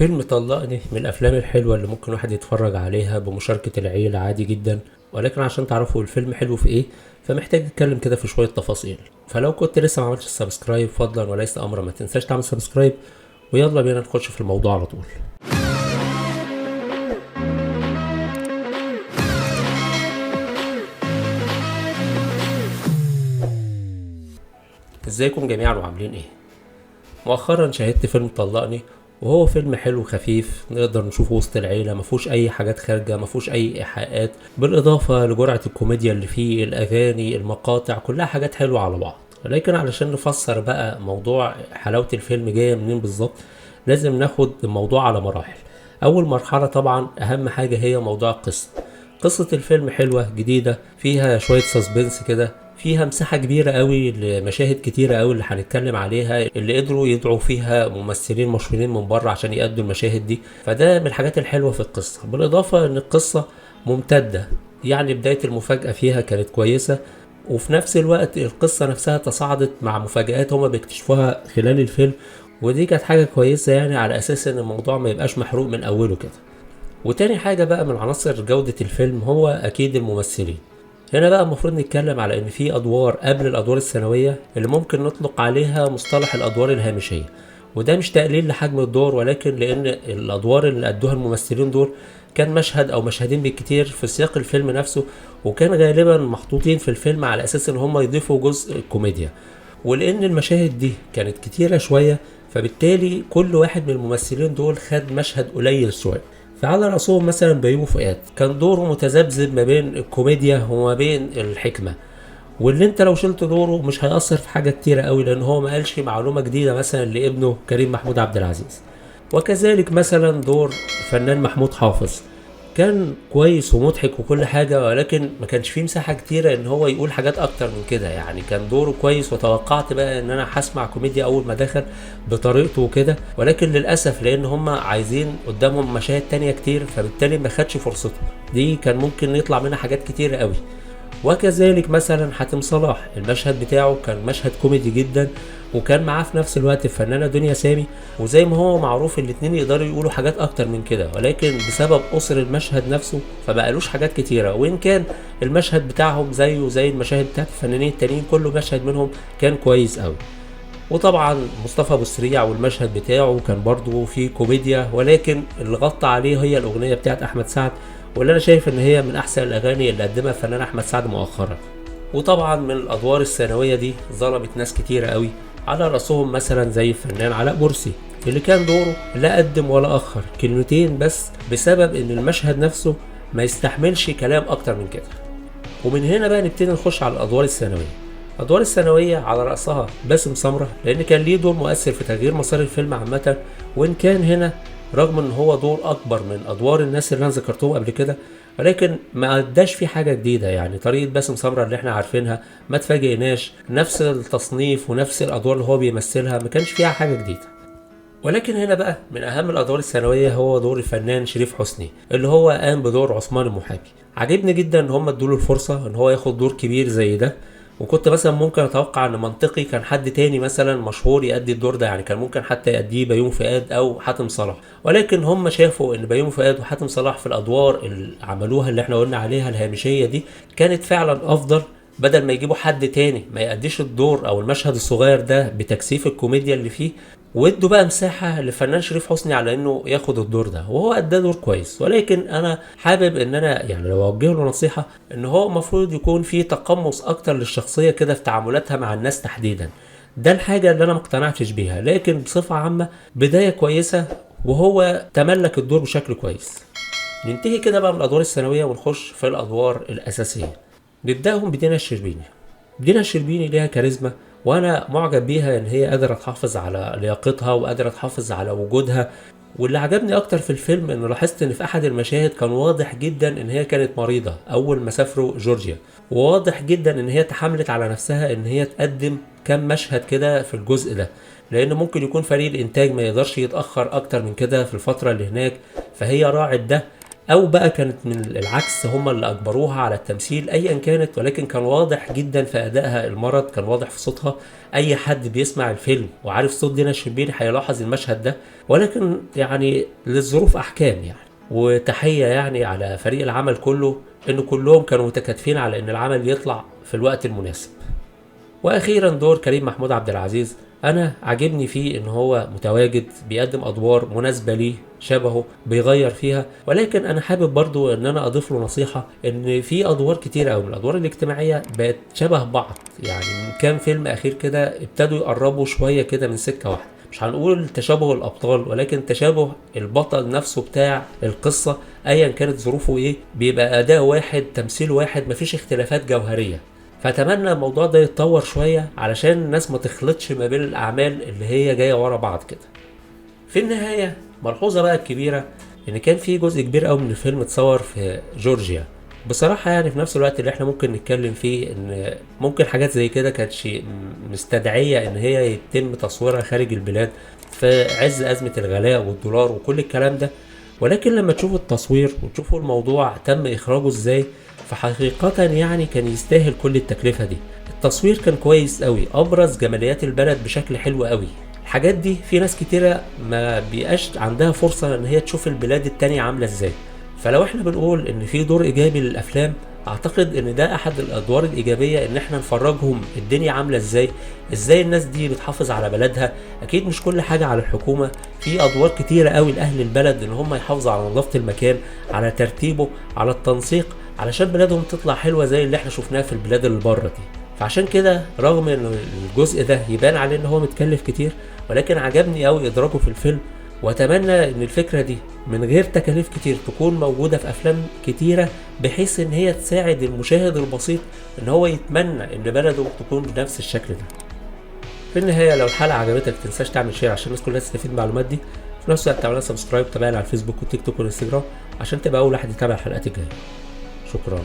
فيلم طلقني من الافلام الحلوه اللي ممكن واحد يتفرج عليها بمشاركه العيله عادي جدا. ولكن عشان تعرفوا الفيلم حلو في ايه فمحتاج نتكلم كده في شويه تفاصيل. فلو كنت لسه ما عملتش سبسكرايب فضلا وليس امرا ما تنساش تعمل سبسكرايب. ويلا بينا نخش في الموضوع على طول. ازيكم جميعا وعاملين ايه؟ مؤخرا شاهدت فيلم طلقني، وهو فيلم حلو خفيف نقدر نشوفه وسط العيلة، مفهوش اي حاجات خارجة، مفهوش اي ايحاءات، بالاضافة لجرعة الكوميديا اللي فيه، الاغاني، المقاطع، كلها حاجات حلوة على بعض. ولكن علشان نفسر بقى موضوع حلاوة الفيلم جاية منين بالظبط، لازم ناخد الموضوع على مراحل. اول مرحلة طبعا اهم حاجة هي موضوع القصة. قصة الفيلم حلوة جديدة، فيها شوية سسبنس كده، فيها مساحة كبيرة قوي لمشاهد كتيرة قوي اللي هنتكلم عليها، اللي قدروا يدعوا فيها ممثلين مشهورين من بره عشان يأدوا المشاهد دي. فده من الحاجات الحلوة في القصة، بالإضافة إن القصة ممتدة. يعني بداية المفاجأة فيها كانت كويسة، وفي نفس الوقت القصة نفسها تصاعدت مع مفاجآت هما بيكتشفوها خلال الفيلم. ودي كانت حاجة كويسة، يعني على أساس إن الموضوع ما يبقاش محروق من أوله كده. وتاني حاجة بقى من عناصر جودة الفيلم هو أكيد الممثلين. هنا بقى المفروض نتكلم على ان في ادوار قبل الادوار الثانويه اللي ممكن نطلق عليها مصطلح الادوار الهامشيه. وده مش تقليل لحجم الدور، ولكن لان الادوار اللي ادوها الممثلين دول كان مشهد او مشهدين بالكتير في سياق الفيلم نفسه، وكان غالبا محطوطين في الفيلم على اساس ان هم يضيفوا جزء الكوميديا. ولان المشاهد دي كانت كتيره شويه، فبالتالي كل واحد من الممثلين دول خد مشهد قليل شويه. فعلى رأسهم مثلا بيومي فؤاد، كان دوره متذبذب ما بين الكوميديا وما بين الحكمة. واللي انت لو شلت دوره مش هيأثر في حاجة كتيرة قوي، لان هو ما قالش معلومة جديدة مثلا لابنه كريم محمود عبد العزيز. وكذلك مثلا دور فنان محمود حافظ، كان كويس ومضحك وكل حاجة، ولكن ما كانش فيه مساحة كتيرة ان هو يقول حاجات اكتر من كده. يعني كان دوره كويس، وتوقعت بقى ان انا هسمع كوميديا اول ما دخل بطريقته وكده، ولكن للأسف لان هم عايزين قدامهم مشاهد تانية كتير، فبالتالي ما خدش فرصته. دي كان ممكن يطلع منها حاجات كتيرة قوي. وكذلك مثلا حاتم صلاح، المشهد بتاعه كان مشهد كوميدي جدا، وكان معاه في نفس الوقت الفنانة دنيا سامي. وزي ما هو معروف الاتنين يقدروا يقولوا حاجات اكتر من كده، ولكن بسبب قصر المشهد نفسه فبقالوش حاجات كتيرة. وان كان المشهد بتاعهم زيه زي المشاهد بتاعت الفنانين التانيين، كل مشهد منهم كان كويس قوي. وطبعا مصطفى ابو السريع والمشهد بتاعه كان برضه فيه كوميديا، ولكن اللي غطى عليه هي الاغنيه بتاعت احمد سعد، واللي انا شايف ان هي من احسن الاغاني اللي قدمها الفنان احمد سعد مؤخرا. وطبعا من الادوار الثانويه دي ظلمت ناس كتيره قوي، على راسهم مثلا زي الفنان علاء مرسي، اللي كان دوره لا قدم ولا اخر، كلمتين بس، بسبب ان المشهد نفسه ما يستحملش كلام اكتر من كده. ومن هنا بقى نبتدي نخش على الادوار الثانويه. الادوار الثانويه على راسها باسم سمره، لان كان ليه دور مؤثر في تغيير مسار الفيلم عامه. وان كان هنا رغم ان هو دور اكبر من ادوار الناس اللي انا ذكرتهم قبل كده، ولكن ما اداش فيه حاجه جديده. يعني طريقه باسم سمره اللي احنا عارفينها ما تفاجئناش، نفس التصنيف ونفس الادوار اللي هو بيمثلها ما كانش فيها حاجه جديده. ولكن هنا بقى من اهم الادوار الثانويه هو دور الفنان شريف حسني، اللي هو قام بدور عثمان المحامي. عجبني جدا ان هم ادوا له الفرصه ان هو ياخد دور كبير زي ده. وكنت مثلا ممكن اتوقع ان منطقي كان حد تاني مثلا مشهور يأدي الدور ده، يعني كان ممكن حتى يأديه بيومي فؤاد او حاتم صلاح. ولكن هم شافوا ان بيومي فؤاد وحاتم صلاح في الادوار اللي عملوها اللي احنا قلنا عليها الهامشيه دي كانت فعلا افضل، بدل ما يجيبوا حد تاني ما يأديش الدور او المشهد الصغير ده بتكثيف الكوميديا اللي فيه. وادوا بقى مساحه للفنان شريف حسني على انه ياخد الدور ده، وهو ادى دور كويس. ولكن انا حابب ان انا يعني لو اوجه له نصيحه، ان هو المفروض يكون في تقمص اكتر للشخصيه كده في تعاملاتها مع الناس تحديدا. ده الحاجه اللي انا مقتنعتش بيها، لكن بصفه عامه بدايه كويسه، وهو تملك الدور بشكل كويس. ننتهي كده بقى من الادوار الثانويه ونخش في الادوار الاساسيه. نبداهم بدينا الشربيني. دينا الشربيني ليها كاريزما، وانا معجب بيها ان هي قادره تحافظ على لياقتها وقادره تحافظ على وجودها. واللي عجبني اكتر في الفيلم انه لاحظت ان في احد المشاهد كان واضح جدا ان هي كانت مريضه اول ما سافروا جورجيا، وواضح جدا ان هي تحملت على نفسها ان هي تقدم كام مشهد كده في الجزء ده، لان ممكن يكون فريق الانتاج ما يقدرش يتاخر اكتر من كده في الفتره اللي هناك، فهي راعت ده. او بقى كانت من العكس هم اللي اجبروها على التمثيل، ايا كانت، ولكن كان واضح جدا في ادائها، المرض كان واضح في صوتها. اي حد بيسمع الفيلم وعارف صوت دينا الشربيني هيلاحظ المشهد ده، ولكن يعني للظروف احكام يعني. وتحية يعني على فريق العمل كله، ان كلهم كانوا متكاتفين على ان العمل يطلع في الوقت المناسب. واخيرا دور كريم محمود عبد العزيز، انا عاجبني فيه ان هو متواجد بيقدم ادوار مناسبه ليه، شبهه بيغير فيها. ولكن انا حابب برضو ان انا اضيف له نصيحه، ان في ادوار كتير قوي من الادوار الاجتماعيه بقت شبه بعض. يعني من كام فيلم اخير كده ابتدوا يقربوا شويه كده من سكه واحده، مش هنقول تشابه الابطال ولكن تشابه البطل نفسه بتاع القصه، ايا كانت ظروفه ايه بيبقى اداء واحد، تمثيل واحد، مفيش اختلافات جوهريه. فاتمنى الموضوع ده يتطور شويه علشان الناس ما تخلطش ما بين الاعمال اللي هي جايه ورا بعض كده. في النهايه ملحوظه بقى الكبيره، ان كان في جزء كبير قوي من الفيلم اتصور في جورجيا. بصراحة يعني في نفس الوقت اللي احنا ممكن نتكلم فيه ان ممكن حاجات زي كده كانتش مستدعية ان هي يتم تصويرها خارج البلاد في عز ازمة الغلاء والدولار وكل الكلام ده. ولكن لما تشوفوا التصوير وتشوفوا الموضوع تم اخراجه ازاي، فحقيقة يعني كان يستاهل كل التكلفة دي. التصوير كان كويس قوي، ابرز جماليات البلد بشكل حلو قوي. الحاجات دي في ناس كتيرة ما بيقاش عندها فرصة ان هي تشوف البلاد التانية عاملة ازاي. فلو احنا بنقول ان في دور ايجابي للافلام، اعتقد ان ده احد الادوار الايجابية، ان احنا نفرجهم الدنيا عاملة ازاي، ازاي الناس دي بتحافظ على بلدها. اكيد مش كل حاجة على الحكومة، في ادوار كتيرة قوي لاهل البلد ان هم يحافظوا على نظافة المكان، على ترتيبه، على التنسيق، علشان بلادهم تطلع حلوة زي اللي احنا شفناها في البلاد اللي بره دي. فعشان كده رغم ان الجزء ده يبان عليه ان هو متكلف كتير، ولكن عجبني قوي ادراجه في الفيلم. واتمنى ان الفكرة دي من غير تكاليف كتير تكون موجودة في افلام كتيرة، بحيث ان هي تساعد المشاهد البسيط ان هو يتمنى ان بلده تكون بنفس الشكل ده. في النهاية لو الحلقة عجبتك متنساش تعمل شير عشان الناس كلها تستفيد من المعلومات دي. في نفس الوقت تعمل سبسكرايب وتابعنا على الفيسبوك والتيك توك والانستجرام عشان تبقى اول واحد يتابع الحلقات الجاية. شكرا.